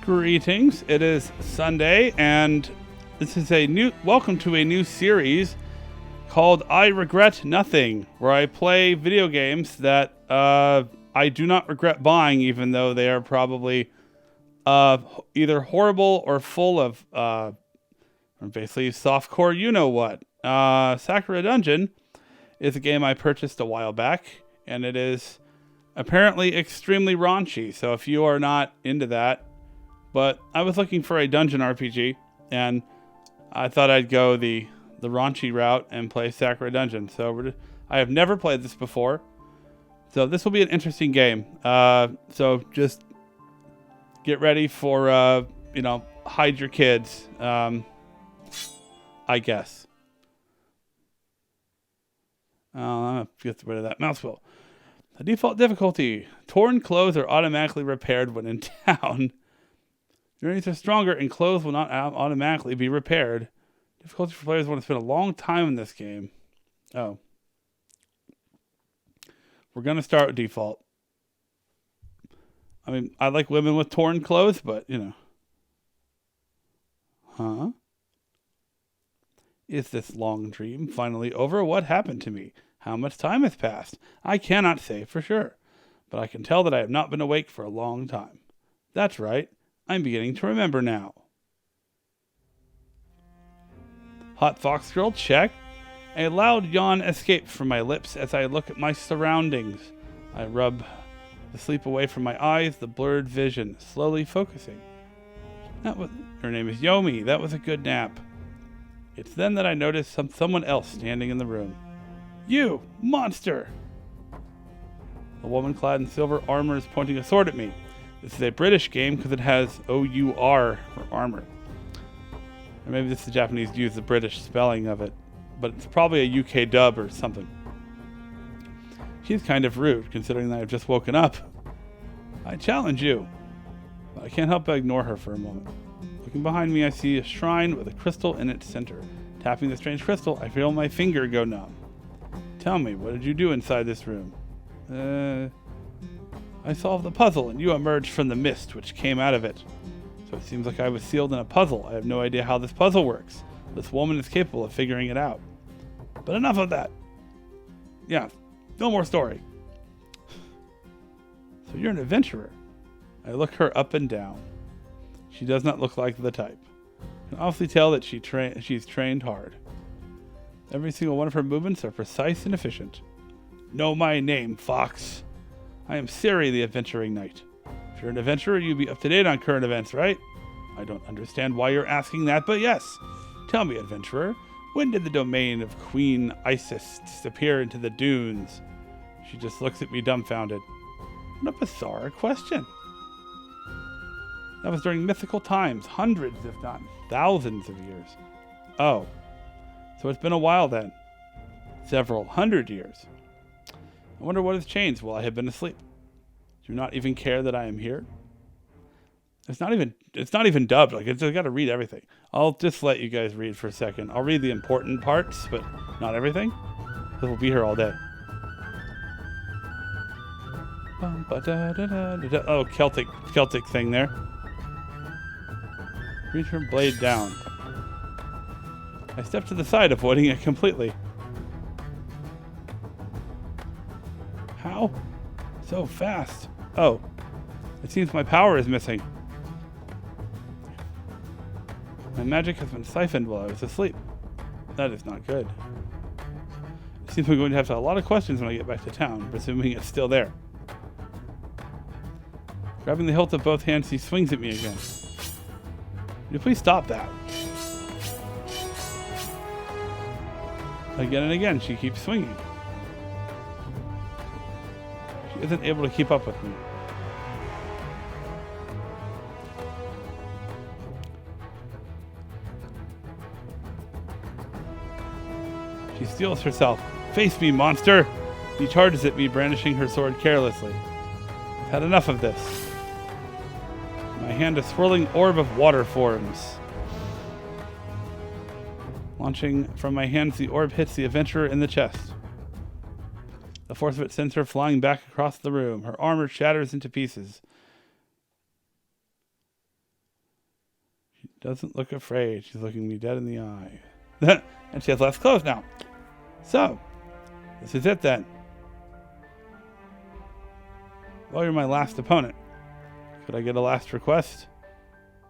Greetings. It is Sunday, and this is welcome to a new series called I Regret Nothing, where I play video games that I do not regret buying, even though they are probably either horrible or full of basically softcore you-know-what. Sakura Dungeon is a game I purchased a while back, and it is apparently extremely raunchy, so if you are not into that, but I was looking for a dungeon RPG, and I thought I'd go the raunchy route and play Sakura Dungeon. So I have never played this before, so this will be an interesting game. So just get ready for, hide your kids, I guess. I'm going to get rid of that mouse wheel. The default difficulty. Torn clothes are automatically repaired when in town. Journeys are stronger and clothes will not automatically be repaired. Difficulty for players want to spend a long time in this game. Oh. We're going to start with default. I mean, I like women with torn clothes, but, Huh? Is this long dream finally over? What happened to me? How much time has passed? I cannot say for sure, but I can tell that I have not been awake for a long time. That's right. I'm beginning to remember now. Hot Fox Girl, check. A loud yawn escapes from my lips as I look at my surroundings. I rub the sleep away from my eyes, the blurred vision, slowly focusing. Her name is Yomi. That was a good nap. It's then that I notice someone else standing in the room. You, monster! A woman clad in silver armor is pointing a sword at me. This is a British game because it has O-U-R for armor. Or maybe this is Japanese use the British spelling of it, but it's probably a UK dub or something. She's kind of rude, considering that I've just woken up. I challenge you. But I can't help but ignore her for a moment. Looking behind me, I see a shrine with a crystal in its center. Tapping the strange crystal, I feel my finger go numb. Tell me, what did you do inside this room? I solved the puzzle, and you emerged from the mist which came out of it. So it seems like I was sealed in a puzzle. I have no idea how this puzzle works. This woman is capable of figuring it out. But enough of that. Yeah, no more story. So you're an adventurer. I look her up and down. She does not look like the type. I can obviously tell that she's trained hard. Every single one of her movements are precise and efficient. Know my name, Fox. I am Siri, the adventuring knight. If you're an adventurer, you'd be up to date on current events, right? I don't understand why you're asking that, but yes. Tell me, adventurer, when did the domain of Queen Isis disappear into the dunes? She just looks at me dumbfounded. What a bizarre question. That was during mythical times, hundreds, if not thousands of years. Oh, so it's been a while then. Several hundred years. I wonder what has changed while I have been asleep. Do you not even care that I am here? It's not even dubbed. Like, I got to read everything. I'll just let you guys read for a second. I'll read the important parts, but not everything. Because we'll be here all day. Oh, Celtic thing there. Reach her blade down. I step to the side, avoiding it completely. How? So fast. Oh. It seems my power is missing. My magic has been siphoned while I was asleep. That is not good. It seems I'm going to have a lot of questions when I get back to town, presuming it's still there. Grabbing the hilt of both hands, he swings at me again. Will you please stop that? Again and again, she keeps swinging. She isn't able to keep up with me. She steels herself. Face me, monster! She charges at me, brandishing her sword carelessly. I've had enough of this. In my hand, a swirling orb of water forms. Launching from my hands, the orb hits the adventurer in the chest. The force of it sends her flying back across the room. Her armor shatters into pieces. She doesn't look afraid. She's looking me dead in the eye. And she has less clothes now. So, this is it then. Well, you're my last opponent. Could I get a last request?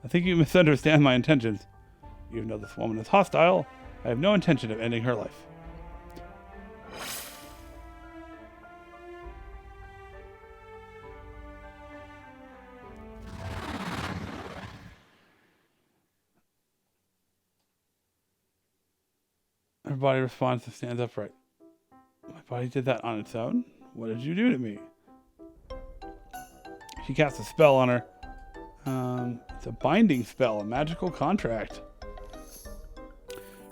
I think you misunderstand my intentions. Even though this woman is hostile, I have no intention of ending her life. Her body responds and stands upright. My body did that on its own? What did you do to me? She casts a spell on her. It's a binding spell, a magical contract.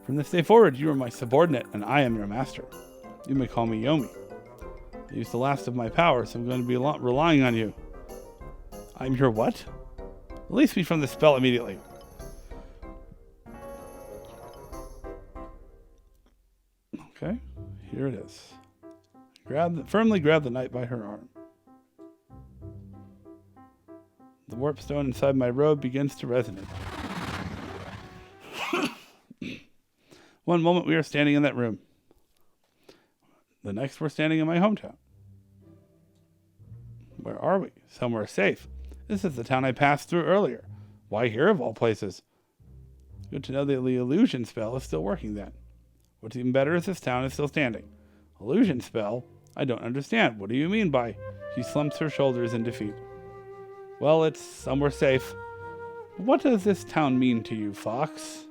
From this day forward, you are my subordinate, and I am your master. You may call me Yomi. I used the last of my power, so I'm going to be relying on you. I'm your what? Release me from the spell immediately. Okay, here it is. Firmly grab the knight by her arm. The warp stone inside my robe begins to resonate. One moment we are standing in that room. The next we're standing in my hometown. Where are we? Somewhere safe. This is the town I passed through earlier. Why here of all places? Good to know that the illusion spell is still working then. What's even better is this town is still standing. Illusion spell? I don't understand. What do you mean by... She slumps her shoulders in defeat. Well, it's somewhere safe. What does this town mean to you, Fox?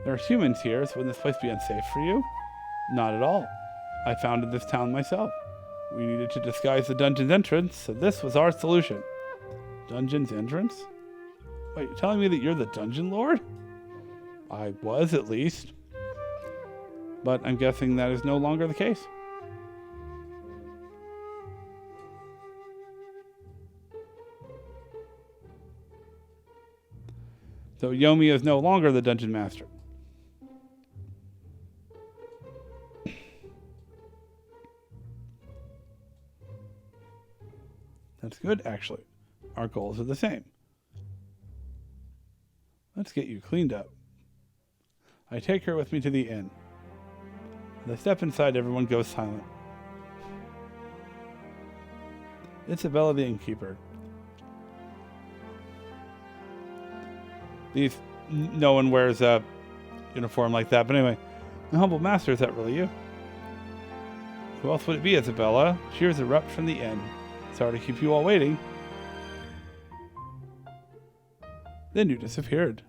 There are humans here, so wouldn't this place be unsafe for you? Not at all. I founded this town myself. We needed to disguise the dungeon's entrance, so this was our solution. Dungeon's entrance? Wait, you're telling me that you're the dungeon lord? I was, at least. But I'm guessing that is no longer the case. So Yomi is no longer the dungeon master. That's good, actually. Our goals are the same. Let's get you cleaned up. I take her with me to the inn. As I step inside, everyone goes silent. Isabella the innkeeper. No one wears a uniform like that, but anyway. The humble master, is that really you? Who else would it be, Isabella? Cheers erupt from the inn. Sorry to keep you all waiting. Then you disappeared.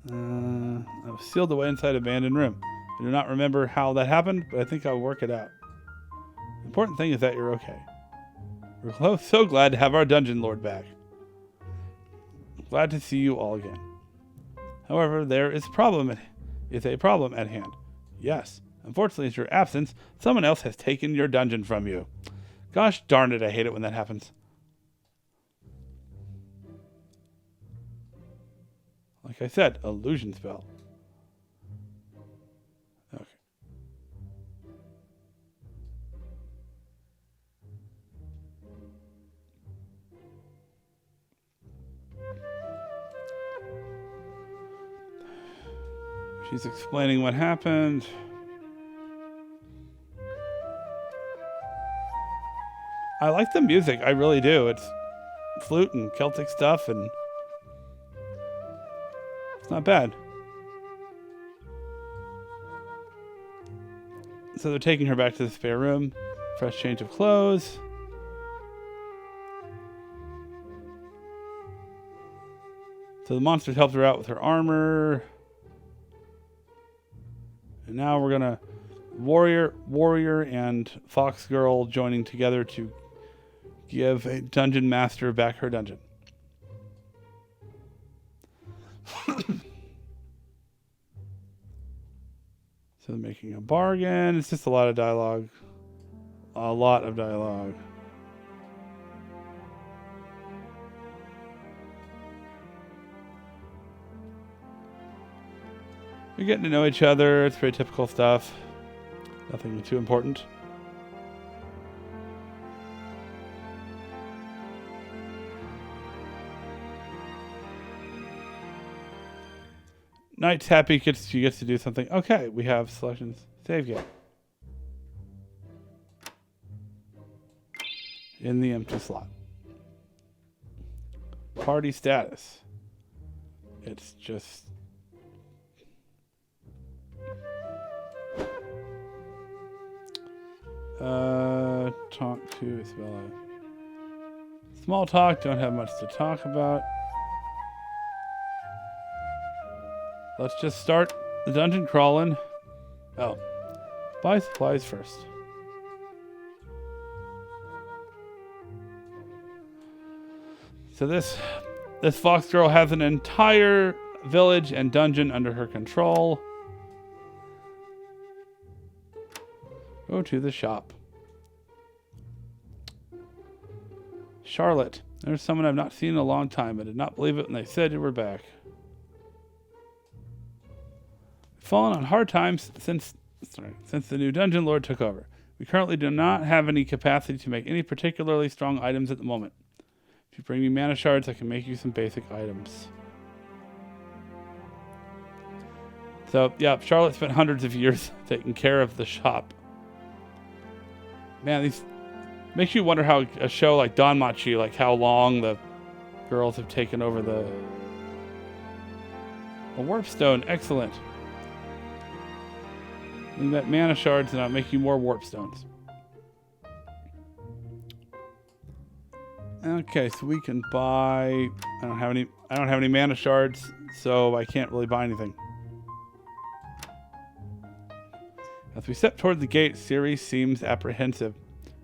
I was sealed away inside an abandoned room. I do not remember how that happened, but I think I'll work it out. The important thing is that you're okay. We're so glad to have our dungeon lord back. Glad to see you all again. However, there is a problem at hand. Yes, unfortunately, in your absence, someone else has taken your dungeon from you. Gosh darn it, I hate it when that happens. Like I said, illusion spell. Okay. She's explaining what happened. I like the music, I really do. It's flute and Celtic stuff, and it's not bad. So they're taking her back to the spare room. Fresh change of clothes. So the monsters helped her out with her armor. And now we're gonna warrior and fox girl joining together to give a dungeon master back her dungeon. So they're making a bargain. It's just a lot of dialogue. A lot of dialogue. We're getting to know each other. It's very typical stuff. Nothing too important. Knight's happy she gets to do something. Okay, we have selections. Save game. In the empty slot. Party status. It's just... talk to Isabella. Small talk, don't have much to talk about. Let's just start the dungeon crawling. Oh. Buy supplies first. So this fox girl has an entire village and dungeon under her control. Go to the shop. Charlotte. There's someone I've not seen in a long time. I did not believe it when they said you were back. Fallen on hard times since the new dungeon lord took over. We currently do not have any capacity to make any particularly strong items at the moment. If you bring me mana shards, I can make you some basic items. So, yeah, Charlotte spent hundreds of years taking care of the shop. Man, these makes you wonder how a show like Danmachi, like how long the girls have taken over the... A warp stone, excellent. We got mana shards and I'll make you more warp stones. Okay, so we can buy... I don't have any mana shards, so I can't really buy anything. As we step toward the gate, Siri seems apprehensive.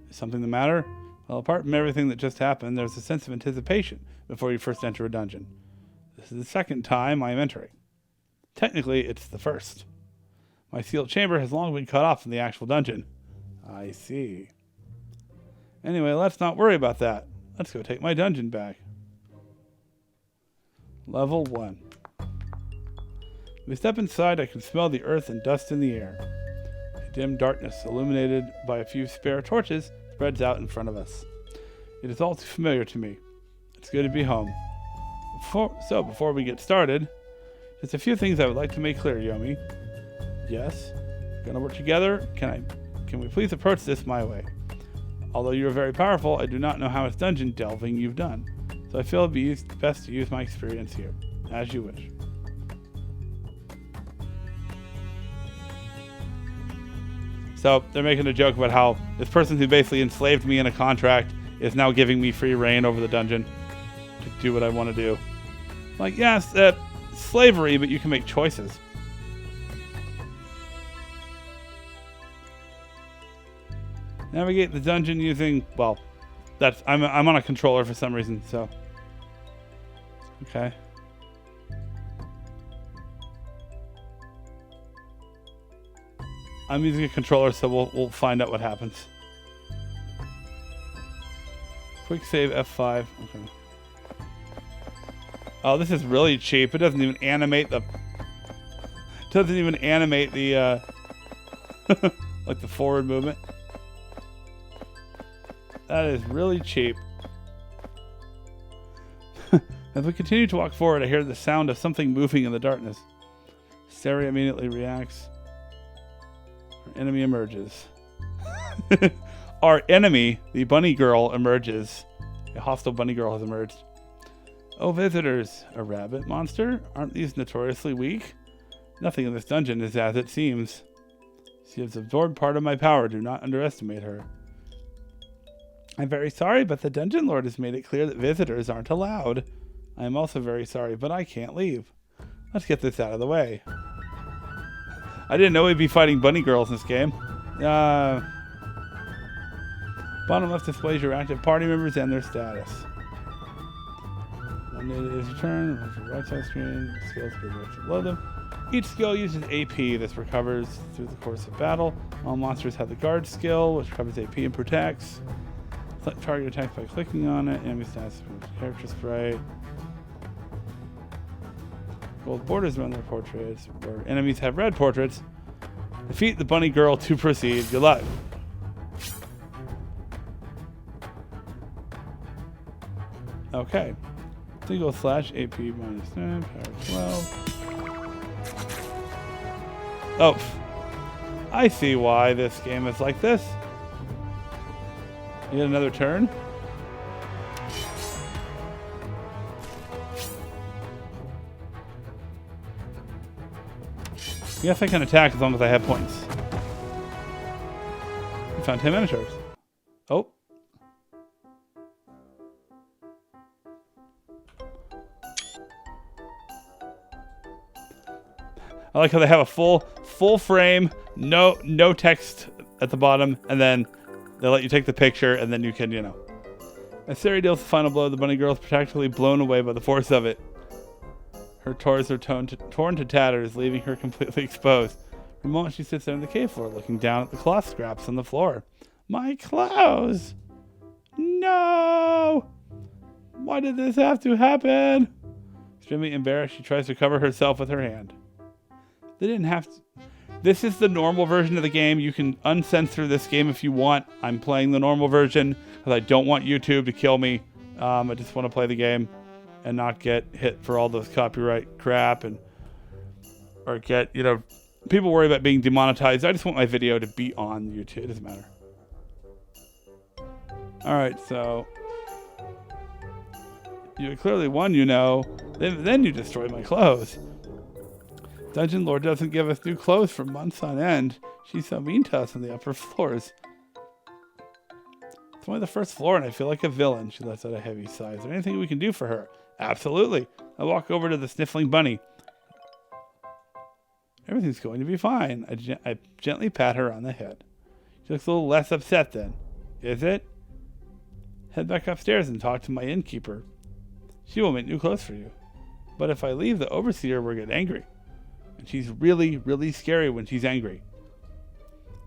Is something the matter? Well, apart from everything that just happened, there's a sense of anticipation before you first enter a dungeon. This is the second time I am entering. Technically, it's the first. My sealed chamber has long been cut off from the actual dungeon. I see. Anyway, let's not worry about that. Let's go take my dungeon back. Level 1. When we step inside, I can smell the earth and dust in the air. A dim darkness, illuminated by a few spare torches, spreads out in front of us. It is all too familiar to me. It's good to be home. Before we get started, just a few things I would like to make clear, Yomi. Yes, we're gonna work together. Can we please approach this my way? Although you are very powerful, I do not know how much dungeon delving you've done, so I feel it'd be best to use my experience here. As you wish. So they're making a joke about how this person who basically enslaved me in a contract is now giving me free reign over the dungeon to do what I want to do. Like, yes, slavery, but you can make choices. Navigate the dungeon using, well, I'm on a controller for some reason, so. Okay. I'm using a controller, so we'll find out what happens. Quick save F5. Okay. Oh, this is really cheap. It doesn't even animate the like the forward movement. That is really cheap. As we continue to walk forward, I hear the sound of something moving in the darkness. Sari immediately reacts. Our enemy emerges. Our enemy, the bunny girl, emerges. A hostile bunny girl has emerged. Oh, visitors. A rabbit monster? Aren't these notoriously weak? Nothing in this dungeon is as it seems. She has absorbed part of my power. Do not underestimate her. I'm very sorry, but the dungeon lord has made it clear that visitors aren't allowed. I am also very sorry, but I can't leave. Let's get this out of the way. I didn't know we'd be fighting bunny girls in this game. Bottom left displays your active party members and their status. When it is your turn, look at the right side screen, skills will be directed below them. Each skill uses AP. This recovers through the course of battle. All monsters have the guard skill, which recovers AP and protects. Select target attacks by clicking on it. Enemy stats, character sprite. Gold borders around their portraits, where enemies have red portraits. Defeat the bunny girl to proceed. Good luck. Okay. Single slash AP minus 9, power 12. Oh, I see why this game is like this. You get another turn? Yes, I can attack as long as I have points. I found 10 miniatures. Oh. I like how they have a full frame, no text at the bottom, and then they let you take the picture, and then you can, you know. As Sari deals the final blow, the bunny girl is practically blown away by the force of it. Her toys are torn to tatters, leaving her completely exposed. For a moment, she sits there on the cave floor, looking down at the cloth scraps on the floor. My clothes! No! Why did this have to happen? Extremely embarrassed, she tries to cover herself with her hand. They didn't have to. This is the normal version of the game. You can uncensor this game if you want. I'm playing the normal version because I don't want YouTube to kill me. I just want to play the game and not get hit for all this copyright crap or get, you know, people worry about being demonetized. I just want my video to be on YouTube. It doesn't matter. All right, so you clearly won, you know. Then you destroyed my clothes. Dungeon Lord doesn't give us new clothes for months on end. She's so mean to us on the upper floors. It's only the first floor and I feel like a villain. She lets out a heavy sigh. Is there anything we can do for her? Absolutely. I walk over to the sniffling bunny. Everything's going to be fine. I gently pat her on the head. She looks a little less upset then. Is it? Head back upstairs and talk to my innkeeper. She will make new clothes for you. But if I leave, the overseer will get angry. And she's really, really scary when she's angry.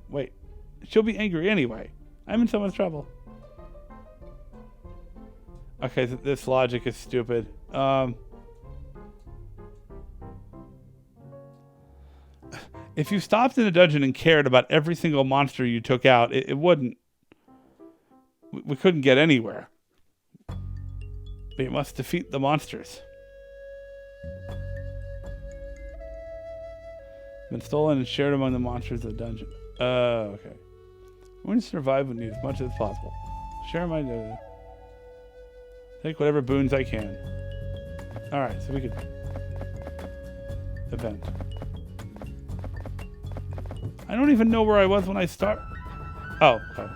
Wait, she'll be angry anyway. I'm in so much trouble. Okay, this logic is stupid. If you stopped in a dungeon and cared about every single monster you took out, it wouldn't... We couldn't get anywhere. We must defeat the monsters. Been stolen and shared among the monsters of the dungeon. Okay. I'm going to survive with you as much as possible. Share my... take whatever boons I can. Alright, so we could... event. I don't even know where I was when I start... Oh, okay.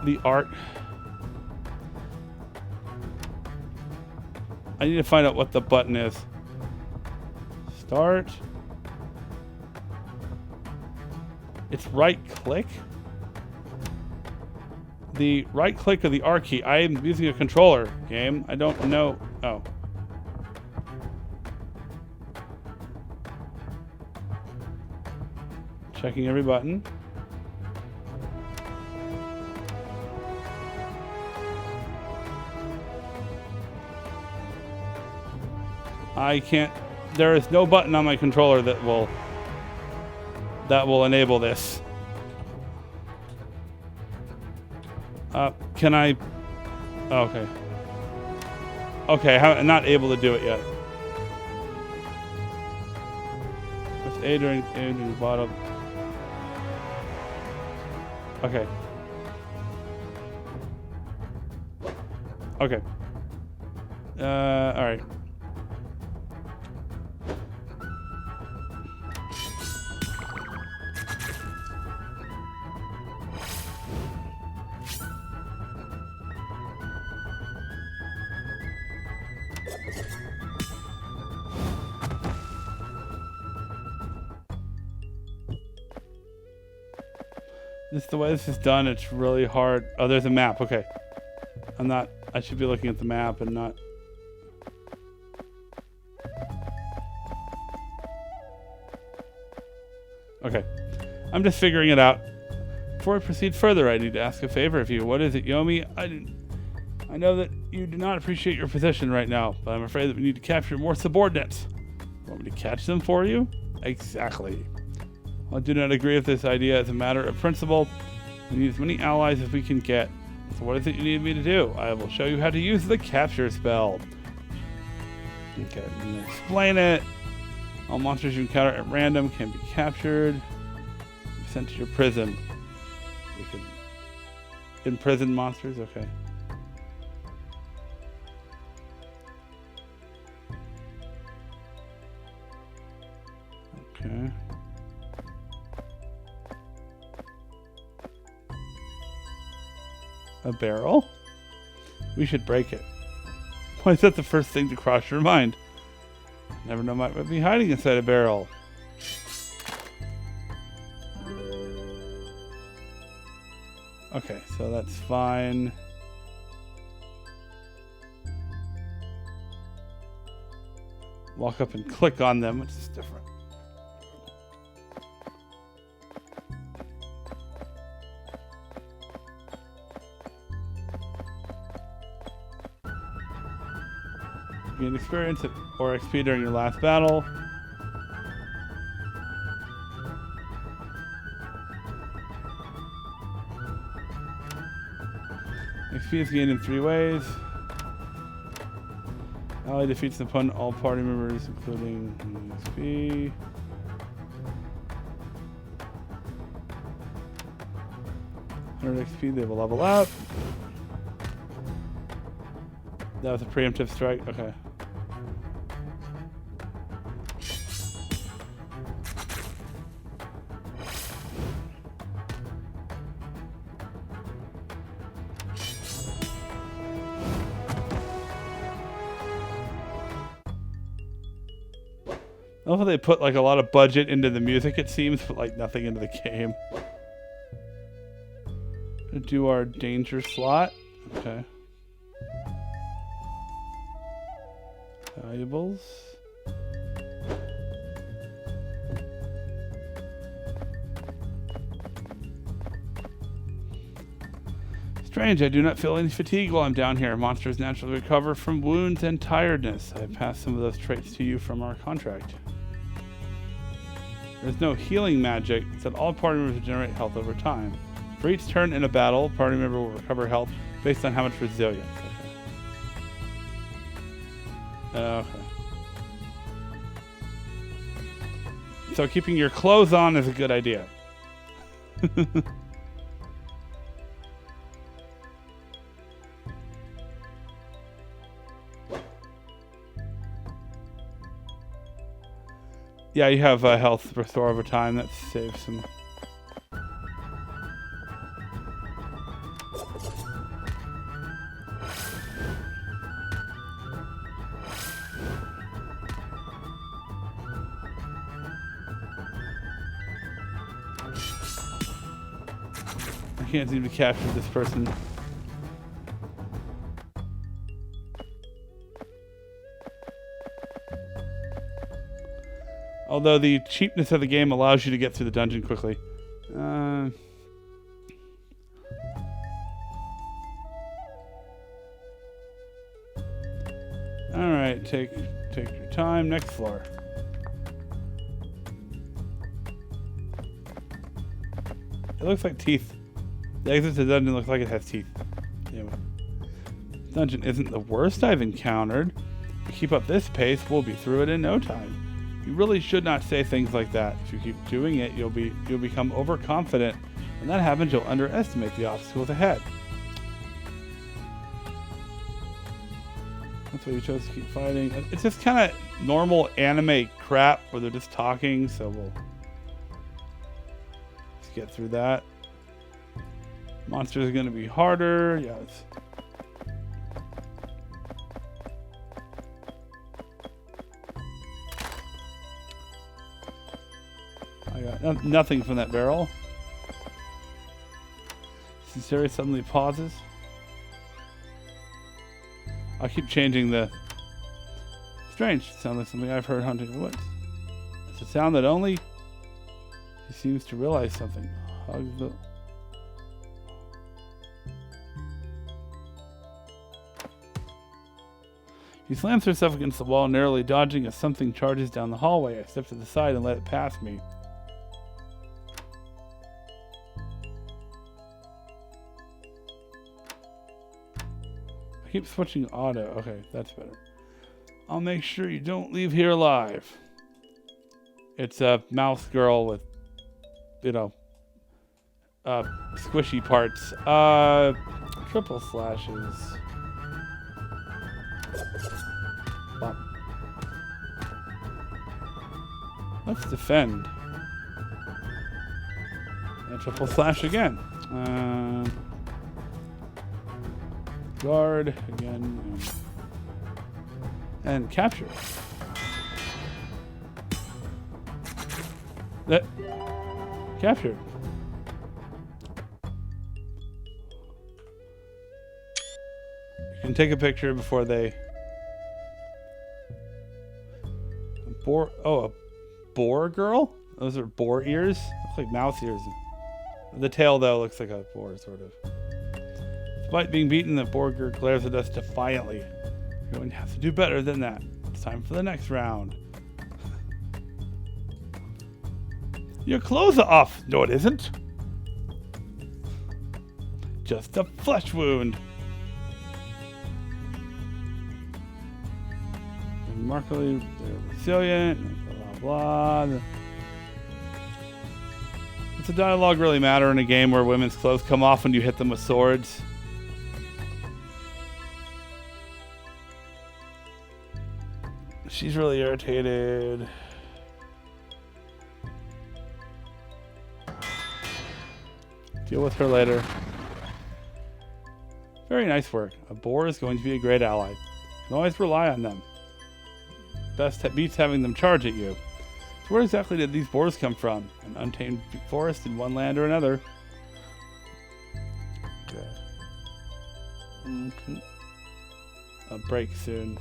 The art. I need to find out what the button is. Start. It's right click. The right click of the R key. I am using a controller game. I don't know. Oh. Checking every button. I can't. There is no button on my controller that will enable this. Can I? Oh, okay. Okay, I'm not able to do it yet. Press A during the bottom. Okay. Okay. All right. Just the way this is done, it's really hard. Oh, there's a map. Okay. I should be looking at the map and not... Okay. I'm just figuring it out. Before I proceed further, I need to ask a favor of you. What is it, Yomi? I know that you do not appreciate your position right now, but I'm afraid that we need to capture more subordinates. Want me to catch them for you? Exactly. I do not agree with this idea as a matter of principle. We need as many allies as we can get. So what is it you need me to do? I will show you how to use the capture spell. Okay, I'm going to explain it. All monsters you encounter at random can be captured. Sent to your prison. We can imprison monsters, okay. Okay. A barrel? We should break it. Why is that the first thing to cross your mind? Never know what might be hiding inside a barrel. Okay, so that's fine. Walk up and click on them, which is different. Gain experience or XP during your last battle. XP is gained in 3 ways. Ally defeats an opponent, all party members, including XP. XP, they will level up. That was a preemptive strike. Okay. I love how they put like a lot of budget into the music, it seems, but like nothing into the game. Do our danger slot. Okay. Valuables. Strange, I do not feel any fatigue while I'm down here. Monsters naturally recover from wounds and tiredness. I passed some of those traits to you from our contract. There's no healing magic, so all party members regenerate health over time. For each turn in a battle, party member will recover health based on how much resilience. Okay. So keeping your clothes on is a good idea. Yeah, you have health restore over time. That saves some. I can't seem to capture this person. Although the cheapness of the game allows you to get through the dungeon quickly. Alright, take your time. Next floor. It looks like teeth. The exit to the dungeon looks like it has teeth. Anyway. Dungeon isn't the worst I've encountered. If we keep up this pace, we'll be through it in no time. You really should not say things like that. If you keep doing it, you'll become overconfident. When that happens, you'll underestimate the obstacles ahead. That's why you chose to keep fighting. It's just kind of normal anime crap where they're just talking, so we'll just get through that. Monsters are going to be harder. Yes. I got nothing from that barrel. Sinceri suddenly pauses. I'll keep changing the... Strange. Sounds like something I've heard hunting the woods. It's a sound that only... He seems to realize something. Hug the... He slams herself against the wall, narrowly dodging as something charges down the hallway. I step to the side and let it pass me. Keep switching auto. Okay, that's better. I'll make sure you don't leave here alive. It's a mouse girl with, you know, squishy parts. Triple slashes. Bop. Let's defend. And triple slash again. Guard again. And capture. That captured. You can take a picture before they. A boar girl? Those are boar ears? Look like mouse ears. The tail, though, looks like a boar, sort of. Despite being beaten, the boar girl glares at us defiantly. You're going to have to do better than that. It's time for the next round. Your clothes are off. No, it isn't. Just a flesh wound. Remarkably resilient. Blah, blah, blah. Does the dialogue really matter in a game where women's clothes come off when you hit them with swords? She's really irritated. Deal with her later. Very nice work. A boar is going to be a great ally. You can always rely on them. Best beats having them charge at you. So where exactly did these boars come from? An untamed forest in one land or another. Okay. I'll break soon.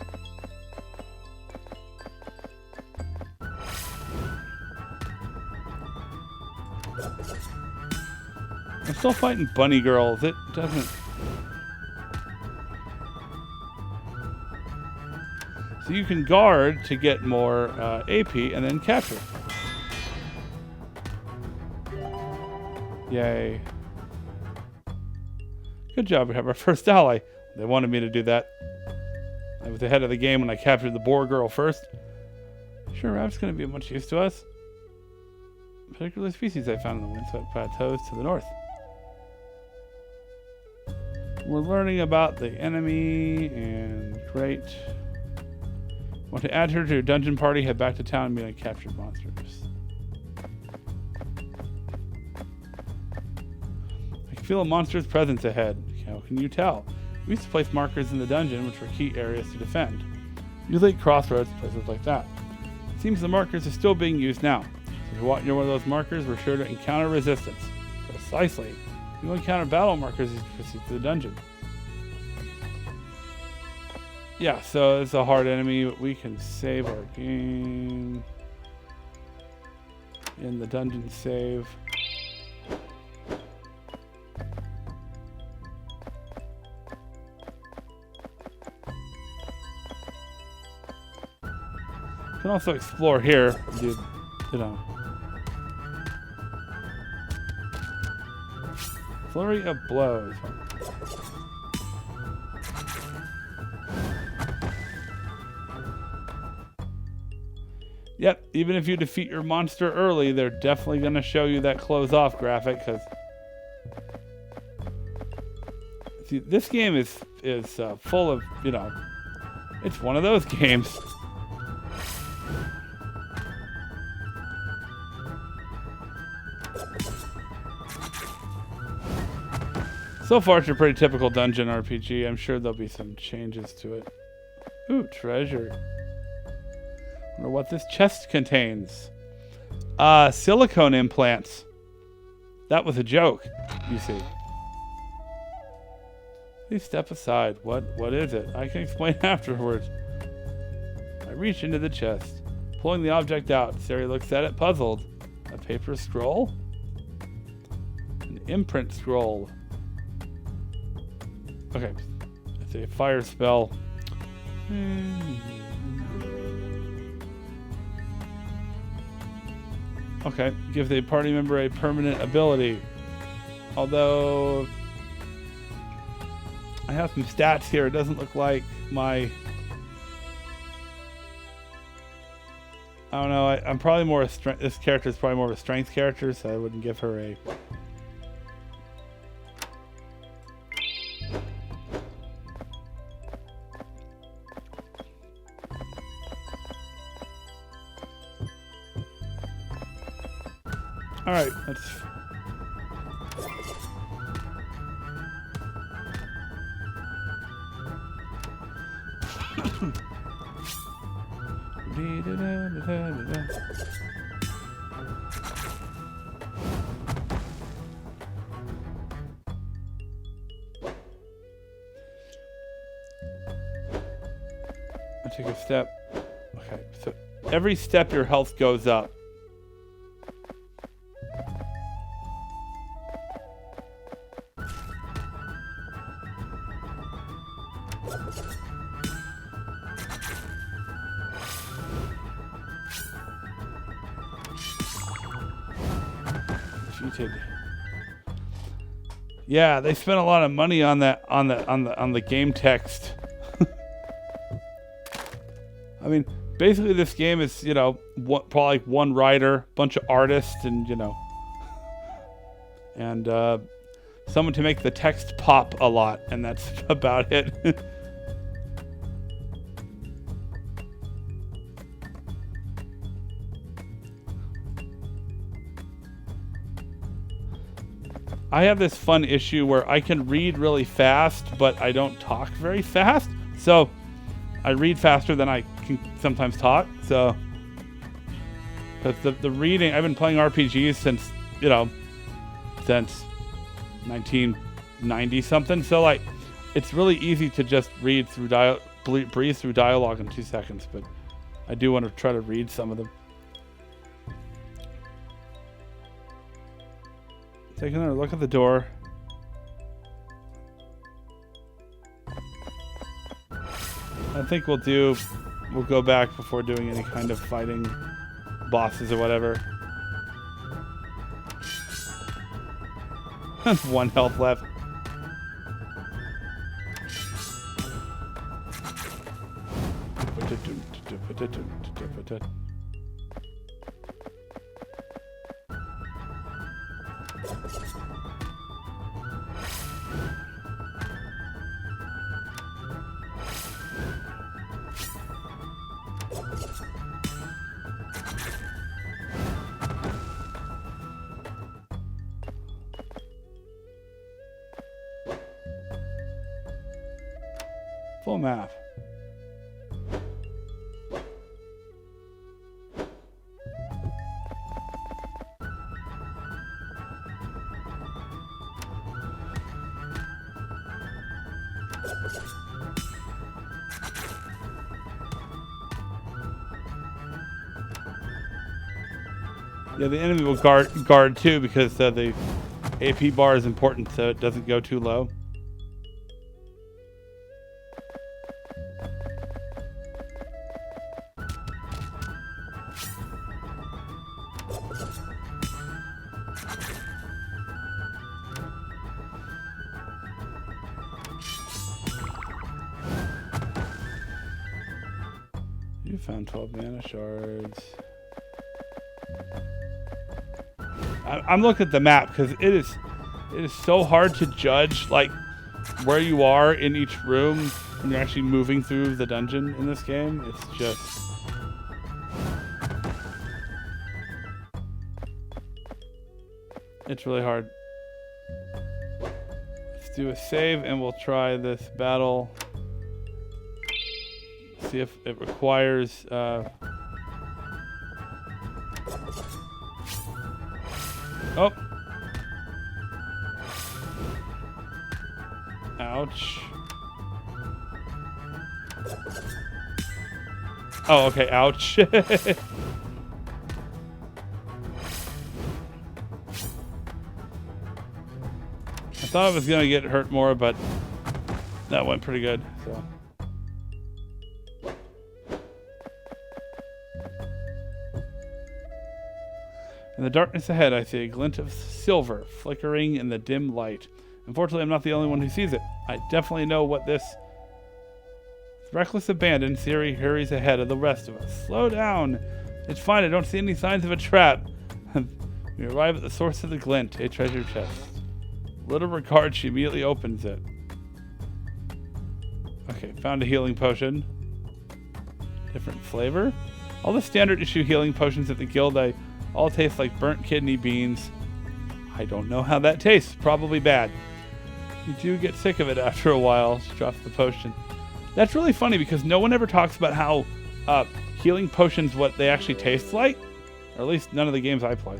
I'm still fighting bunny girls. It doesn't... So you can guard to get more AP and then capture. Yay. Good job, we have our first ally. They wanted me to do that. I was ahead of the game when I captured the boar girl first. Sure, Rap's going to be of much use to us. Particular species I found in the windswept plateaus to the north. We're learning about the enemy, and great. Want to add her to your dungeon party, head back to town and meet uncaptured monsters. I can feel a monster's presence ahead. How can you tell? We used to place markers in the dungeon, which were key areas to defend. Usually at crossroads, places like that. It seems the markers are still being used now. So if you walk near one of those markers, we're sure to encounter resistance. Precisely. If you encounter battle markers as you proceed through the dungeon. Yeah, so it's a hard enemy, but we can save our game in the dungeon save. You can also explore here, you know. Flurry of blows. Yep, even if you defeat your monster early, they're definitely going to show you that close off graphic, because see, this game is full of, you know, it's one of those games. So far, it's a pretty typical dungeon RPG. I'm sure there'll be some changes to it. Ooh, treasure. Wonder what this chest contains. Silicone implants. That was a joke, you see. Please step aside. What is it? I can explain afterwards. I reach into the chest, pulling the object out. Sari looks at it, puzzled. A paper scroll? An imprint scroll. Okay. It's a fire spell. Okay, gives a party member a permanent ability. Although I have some stats here. It doesn't look like my... I don't know. I'm probably more a strength. This character is probably more of a strength character, so I wouldn't give her a... All right, let's... I take a step. Okay, so every step your health goes up. Cheated. Yeah, they spent a lot of money on that on the game text. I mean, basically this game is, you know, probably like one writer, bunch of artists, and, you know, and someone to make the text pop a lot, and that's about it. I have this fun issue where I can read really fast, but I don't talk very fast. So I read faster than I can sometimes talk. So, because the reading, I've been playing RPGs since, you know, since 1990 something. So like, it's really easy to just read through breeze through dialogue in 2 seconds. But I do want to try to read some of them. Take another look at the door. I think we'll go back before doing any kind of fighting bosses or whatever. 1 health left. Full map. Yeah, the enemy will guard too, because the AP bar is important, so it doesn't go too low. You found 12 mana shards. I'm looking at the map because it is so hard to judge like where you are in each room when you're actually moving through the dungeon in this game. It's just really hard. Let's do a save and we'll try this battle. See if it requires oh. Ouch. Oh, okay, ouch. I thought I was gonna get hurt more, but that went pretty good, so. In the darkness ahead, I see a glint of silver flickering in the dim light. Unfortunately, I'm not the only one who sees it. I definitely know what this... Reckless abandon, Siri hurries ahead of the rest of us. Slow down. It's fine, I don't see any signs of a trap. We arrive at the source of the glint, a treasure chest. Little regard, she immediately opens it. Okay, found a healing potion. Different flavor. All the standard issue healing potions at the guild all taste like burnt kidney beans. I don't know how that tastes. Probably bad. You do get sick of it after a while. She drops the potion. That's really funny because no one ever talks about how healing potions, what they actually taste like. Or at least none of the games I play.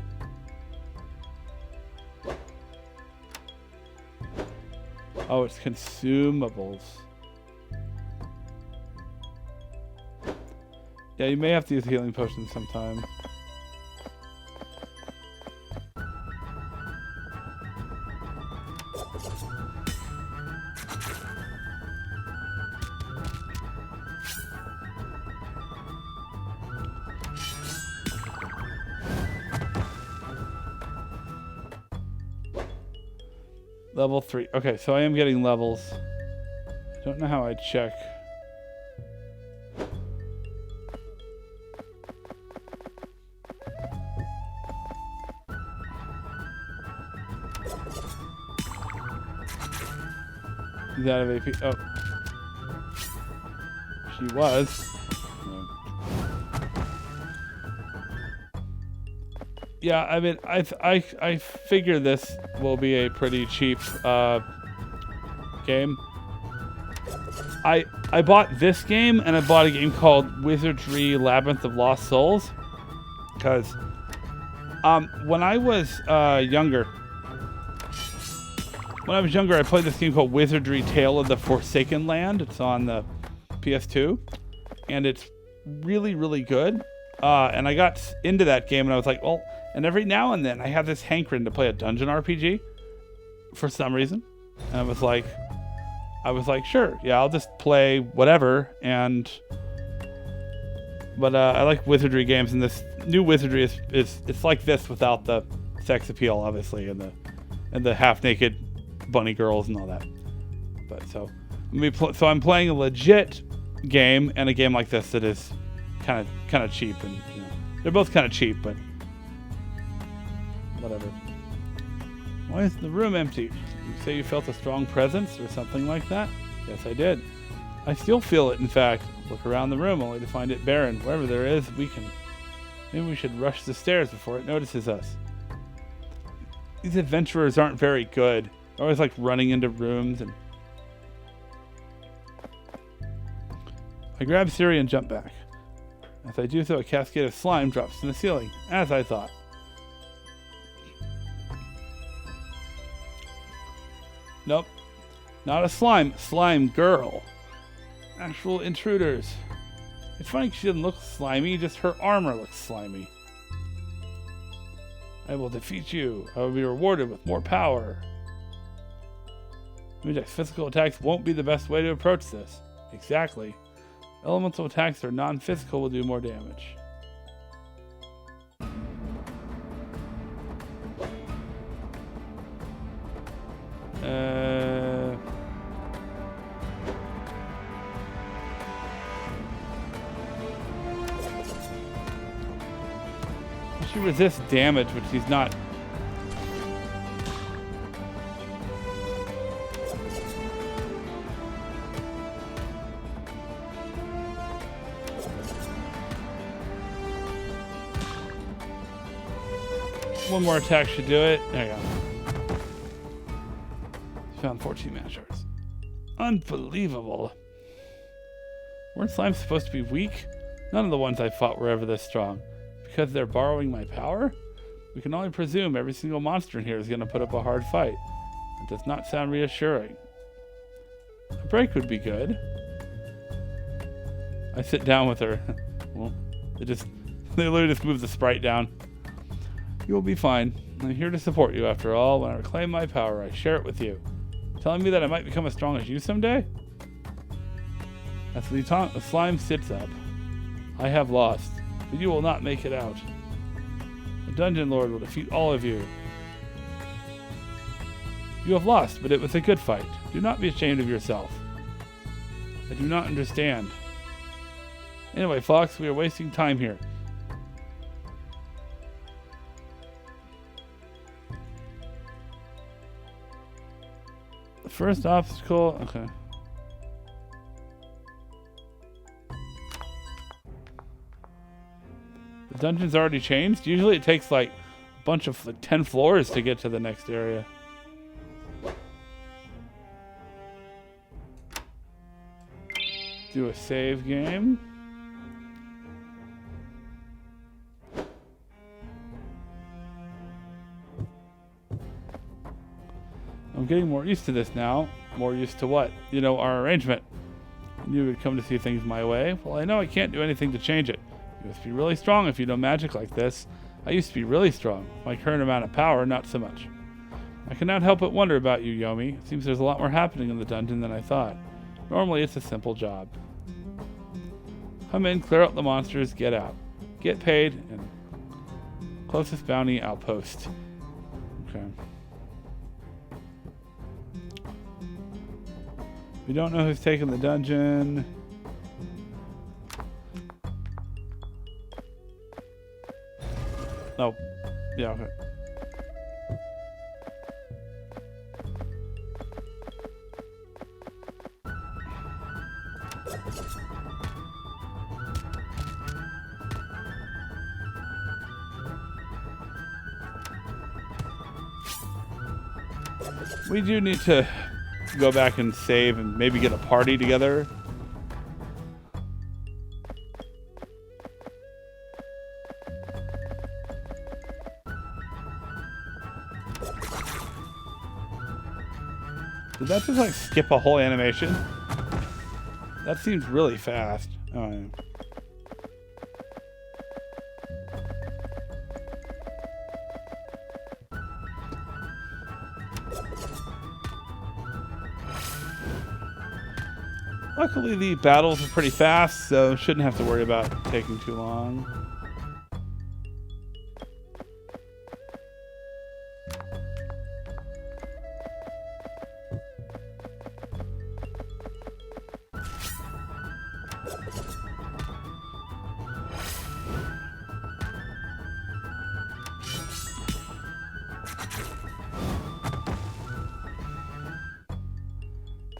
Oh, it's consumables. Yeah, you may have to use healing potions sometime. Level 3. Okay, so I am getting levels. I don't know how I check. He's out of AP. Oh. She was. Yeah, I mean, I figure this will be a pretty cheap game. I bought this game, and I bought a game called Wizardry Labyrinth of Lost Souls. Because when I was younger, I played this game called Wizardry Tale of the Forsaken Land. It's on the PS2, and it's really, really good. And I got into that game, and I was like, well, and every now and then I have this hankering to play a dungeon RPG for some reason. And I was like, sure, yeah, I'll just play whatever. But I like wizardry games, and this new wizardry is it's like this without the sex appeal, obviously, and the half-naked bunny girls and all that. But so I'm playing a legit game and a game like this that is kind of cheap, and you know, they're both kind of cheap, but whatever. Why is the room empty? You say you felt a strong presence or something like that? Yes, I did. I still feel it, in fact. Look around the room only to find it barren. Wherever there is, maybe we should rush the stairs before it notices us. These adventurers aren't very good. They're always like running into rooms, and I grab Siri and jump back. As I do so, a cascade of slime drops from the ceiling, as I thought. Nope. Not a slime. Slime girl. Actual intruders. It's funny she doesn't look slimy, just her armor looks slimy. I will defeat you. I will be rewarded with more power. Means physical attacks won't be the best way to approach this. Exactly. Elemental attacks that are non-physical will do more damage. She resists damage, but she's not. One more attack should do it. There you go. Found 14 mana shards. Unbelievable. Weren't slimes supposed to be weak? None of the ones I fought were ever this strong. Because they're borrowing my power? We can only presume every single monster in here is going to put up a hard fight. It does not sound reassuring. A break would be good. I sit down with her. Well, they literally just move the sprite down. You will be fine. I'm here to support you after all. When I reclaim my power, I share it with you. Telling me that I might become as strong as you someday? As the slime sits up. I have lost, but you will not make it out. The Dungeon Lord will defeat all of you. You have lost, but it was a good fight. Do not be ashamed of yourself. I do not understand. Anyway, Fox, we are wasting time here. The first obstacle... Okay. The dungeon's already changed? Usually it takes like a bunch of 10 floors to get to the next area. Do a save game. I'm getting more used to this now. More used to what? You know, our arrangement. You would come to see things my way. Well, I know I can't do anything to change it. You must be really strong if you know magic like this. I used to be really strong. My current amount of power, not so much. I cannot help but wonder about you, Yomi. It seems there's a lot more happening in the dungeon than I thought. Normally, it's a simple job. Come in, clear out the monsters, get out. Get paid, and closest bounty outpost. Okay. We don't know who's taking the dungeon. Oh, yeah, okay. We do need to go back and save and maybe get a party together. Did that just like skip a whole animation? That seems really fast. Oh, yeah. Luckily, the battles are pretty fast, so shouldn't have to worry about taking too long.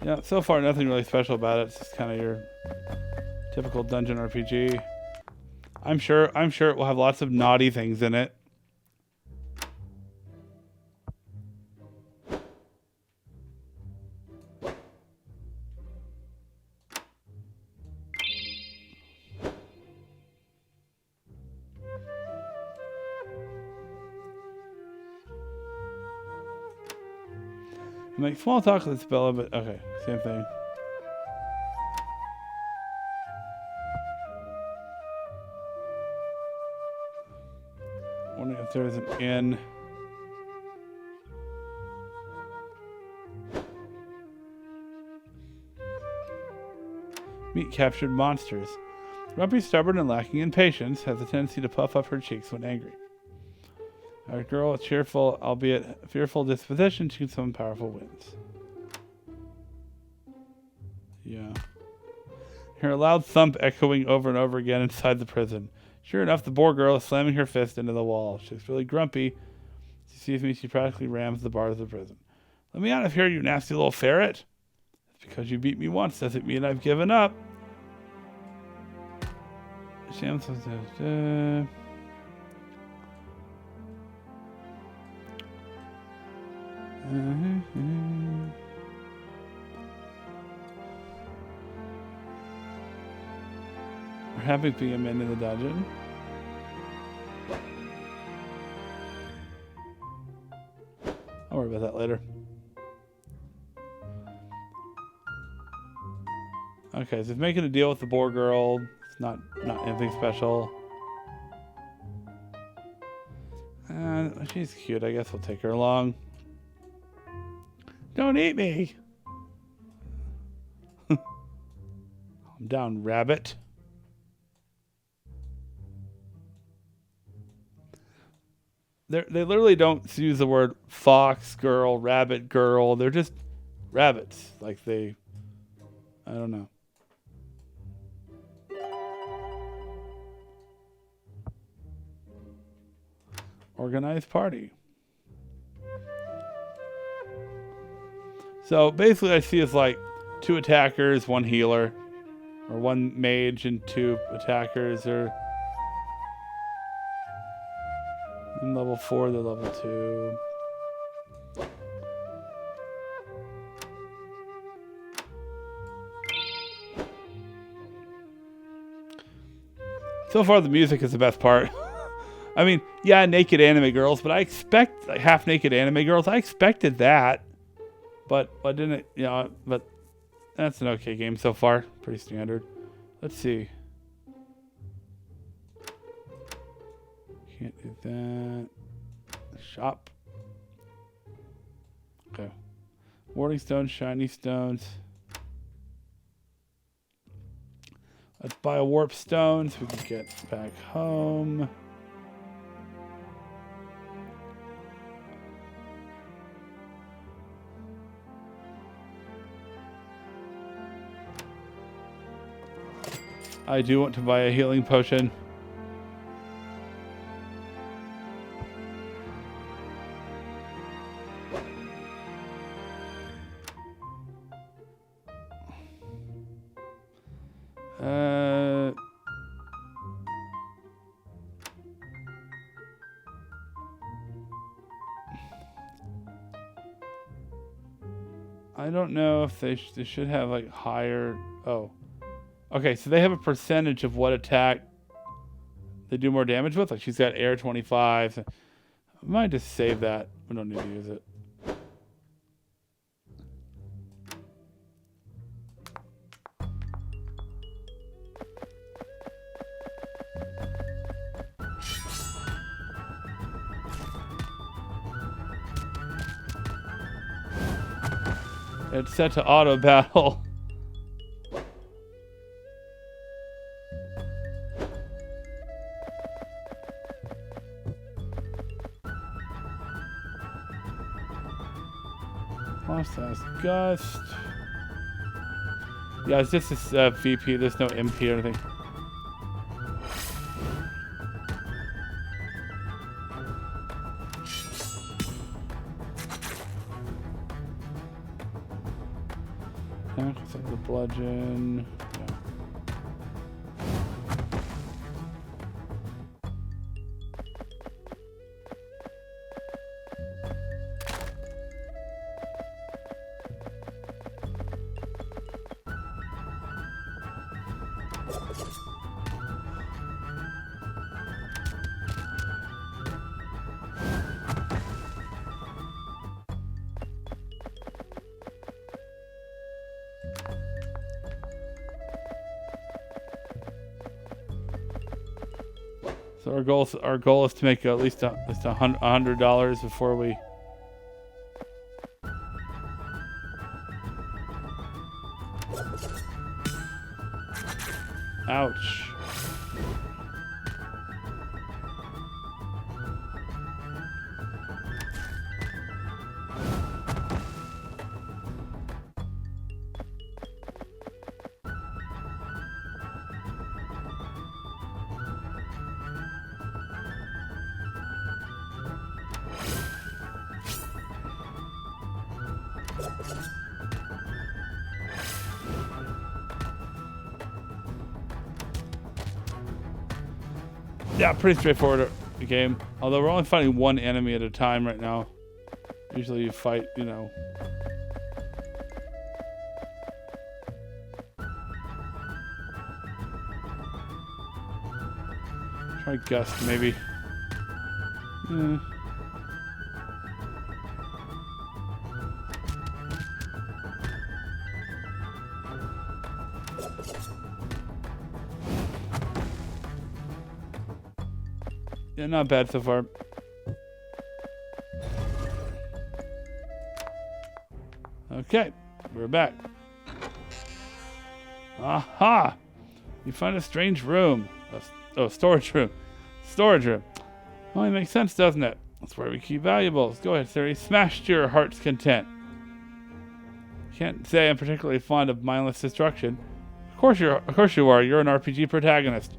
Yeah, so far nothing really special about it. It's just kind of your typical dungeon RPG. I'm sure it will have lots of naughty things in it. Make small talk with Bella, but okay, same thing. Wondering if there's an inn. Meet captured monsters. Grumpy, stubborn, and lacking in patience, has a tendency to puff up her cheeks when angry. Our girl, a cheerful, albeit fearful disposition, shoots some powerful winds. Yeah. Hear a loud thump echoing over and over again inside the prison. Sure enough, the boar girl is slamming her fist into the wall. She's really grumpy. She sees me, she practically rams the bars of the prison. Let me out of here, you nasty little ferret. It's because you beat me once doesn't mean I've given up. Shams We're happy to be a man in the dungeon. I'll worry about that later. Okay, so he's making a deal with the boar girl. It's not anything special. She's cute. I guess we'll take her along. Don't eat me. I'm down, rabbit. They literally don't use the word fox girl, rabbit girl. They're just rabbits. Like I don't know. Organized party. So basically I see it's like 2 attackers, 1 healer. Or 1 mage and 2 attackers, or in level 4, they're level 2. So far, the music is the best part. I mean, yeah, naked anime girls, but I expect like, half-naked anime girls. I expected that, but I didn't. You know, but that's an okay game so far. Pretty standard. Let's see. Can't do that. Shop. Okay. Warding stones, shiny stones. Let's buy a warp stone so we can get back home. I do want to buy a healing potion. I don't know if they should have like higher. Oh. Okay, so they have a percentage of what attack they do more damage with. Like she's got air 25. I might just save that. We don't need to use it. It's set to auto battle. Process Gust. Yeah, it's just this VP. There's no MP or anything. The bludgeon. Yeah. So our goal is to make at least $100 before we. Ouch. Yeah, pretty straightforward game. Although we're only fighting one enemy at a time right now. Usually you fight, you know. Try Gust, maybe. Yeah, not bad so far. Okay, we're back. Aha! You find a strange room. Oh, storage room. Storage room. Only makes sense, doesn't it? That's where we keep valuables. Go ahead, Siri. Smash to your heart's content. Can't say I'm particularly fond of mindless destruction. Of course you are. You're an RPG protagonist.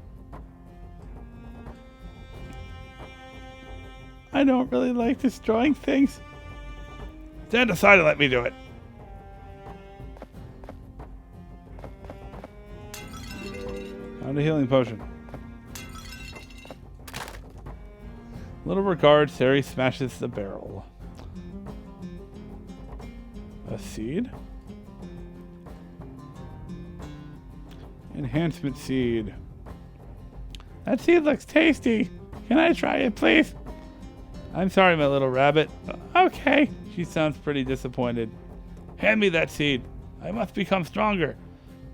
I don't really like destroying things. Stand aside and let me do it. Found a healing potion. Little regard, Sari smashes the barrel. A seed? Enhancement seed. That seed looks tasty. Can I try it, please? I'm sorry, my little rabbit. Okay. She sounds pretty disappointed. Hand me that seed. I must become stronger.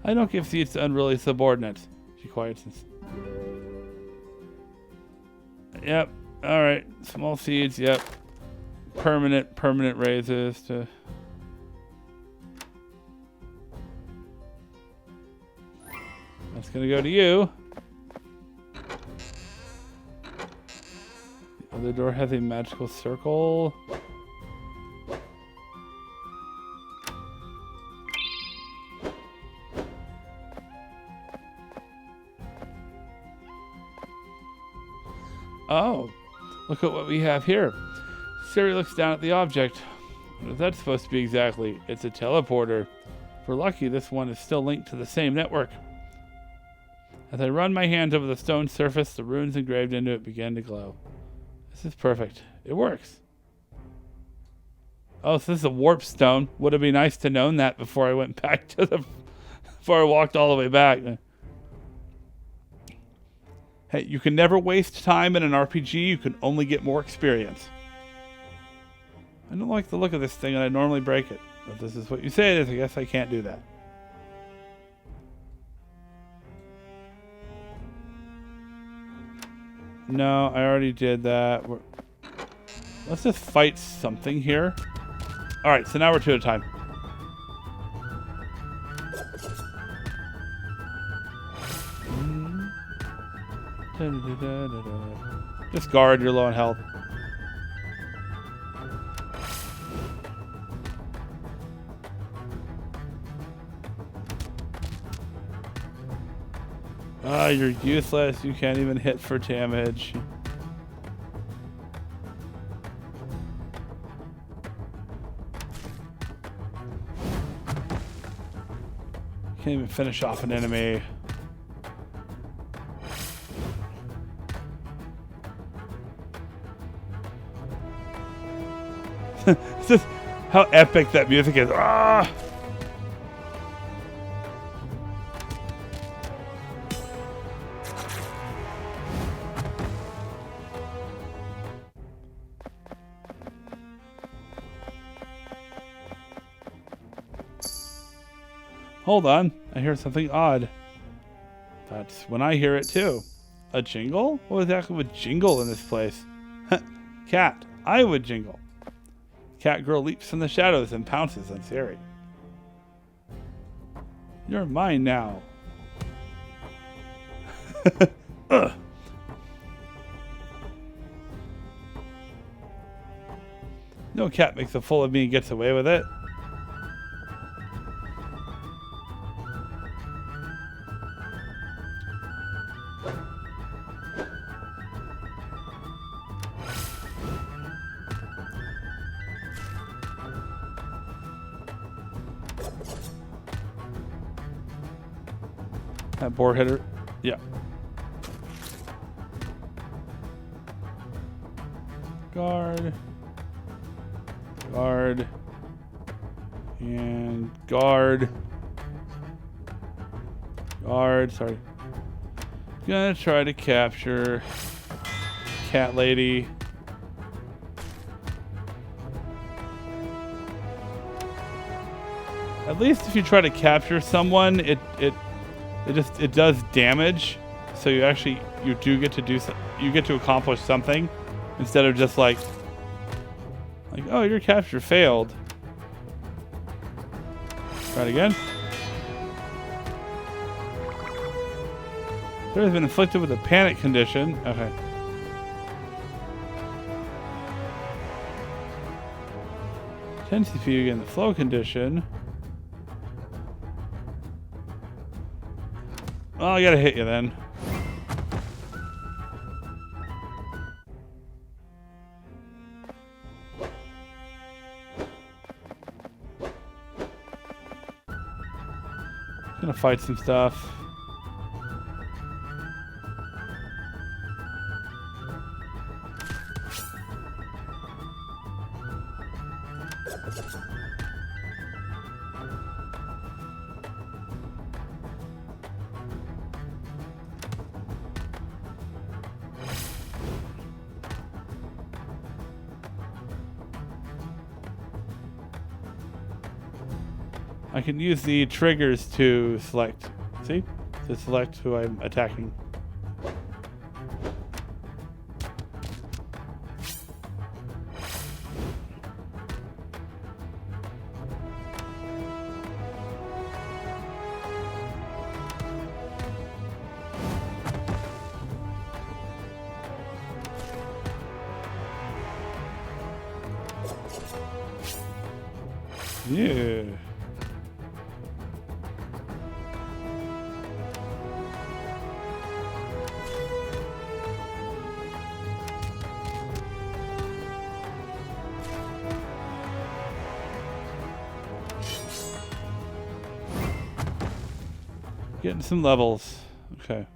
I don't give seeds to unruly subordinates. She quiets. Yep. All right. Small seeds. Yep. Permanent raises to. That's gonna go to you. The other door has a magical circle. Oh, look at what we have here. Siri looks down at the object. What is that supposed to be exactly? It's a teleporter. If we're lucky, this one is still linked to the same network. As I run my hands over the stone surface, the runes engraved into it begin to glow. This is perfect. It works. Oh, so this is a warp stone. Would it be nice to know that before I went back to the... before I walked all the way back. Hey, you can never waste time in an RPG. You can only get more experience. I don't like the look of this thing, and I normally break it. If this is what you say it is, I guess I can't do that. No, I already did that. Let's just fight something here. Alright, so now we're two at a time. Just guard, you're low on health. Ah, you're useless. You can't even hit for damage. Can't even finish off an enemy. It's just how epic that music is. Ah! Hold on, I hear something odd. That's when I hear it too. A jingle? What exactly would jingle in this place? Cat, I would jingle. Cat girl leaps from the shadows and pounces on Siri. You're mine now. Ugh. No cat makes a fool of me and gets away with it. That board hitter. Yeah. Guard. Guard. And guard. Guard. Sorry. Gonna try to capture cat lady. At least if you try to capture someone, it does damage, so you do get to do you get to accomplish something instead of just like oh, your capture failed. Try it again. There has been inflicted with a panic condition. Okay. 10 CPU again, the flow condition. Well, I gotta hit you then. Gonna fight some stuff. I can use the triggers to select. See? To select who I'm attacking. Yeah. Getting some levels. Okay.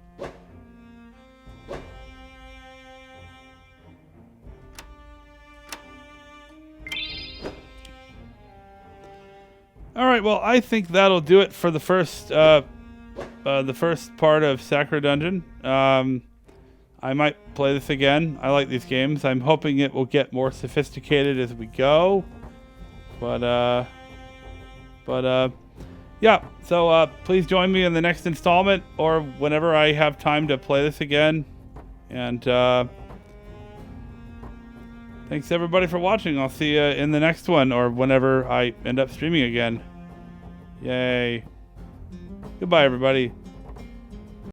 All right. Well, I think that'll do it for the first part of Sakura Dungeon. I might play this again. I like these games. I'm hoping it will get more sophisticated as we go. But yeah, so please join me in the next installment or whenever I have time to play this again. And thanks everybody for watching. I'll see you in the next one or whenever I end up streaming again. Yay. Goodbye, everybody.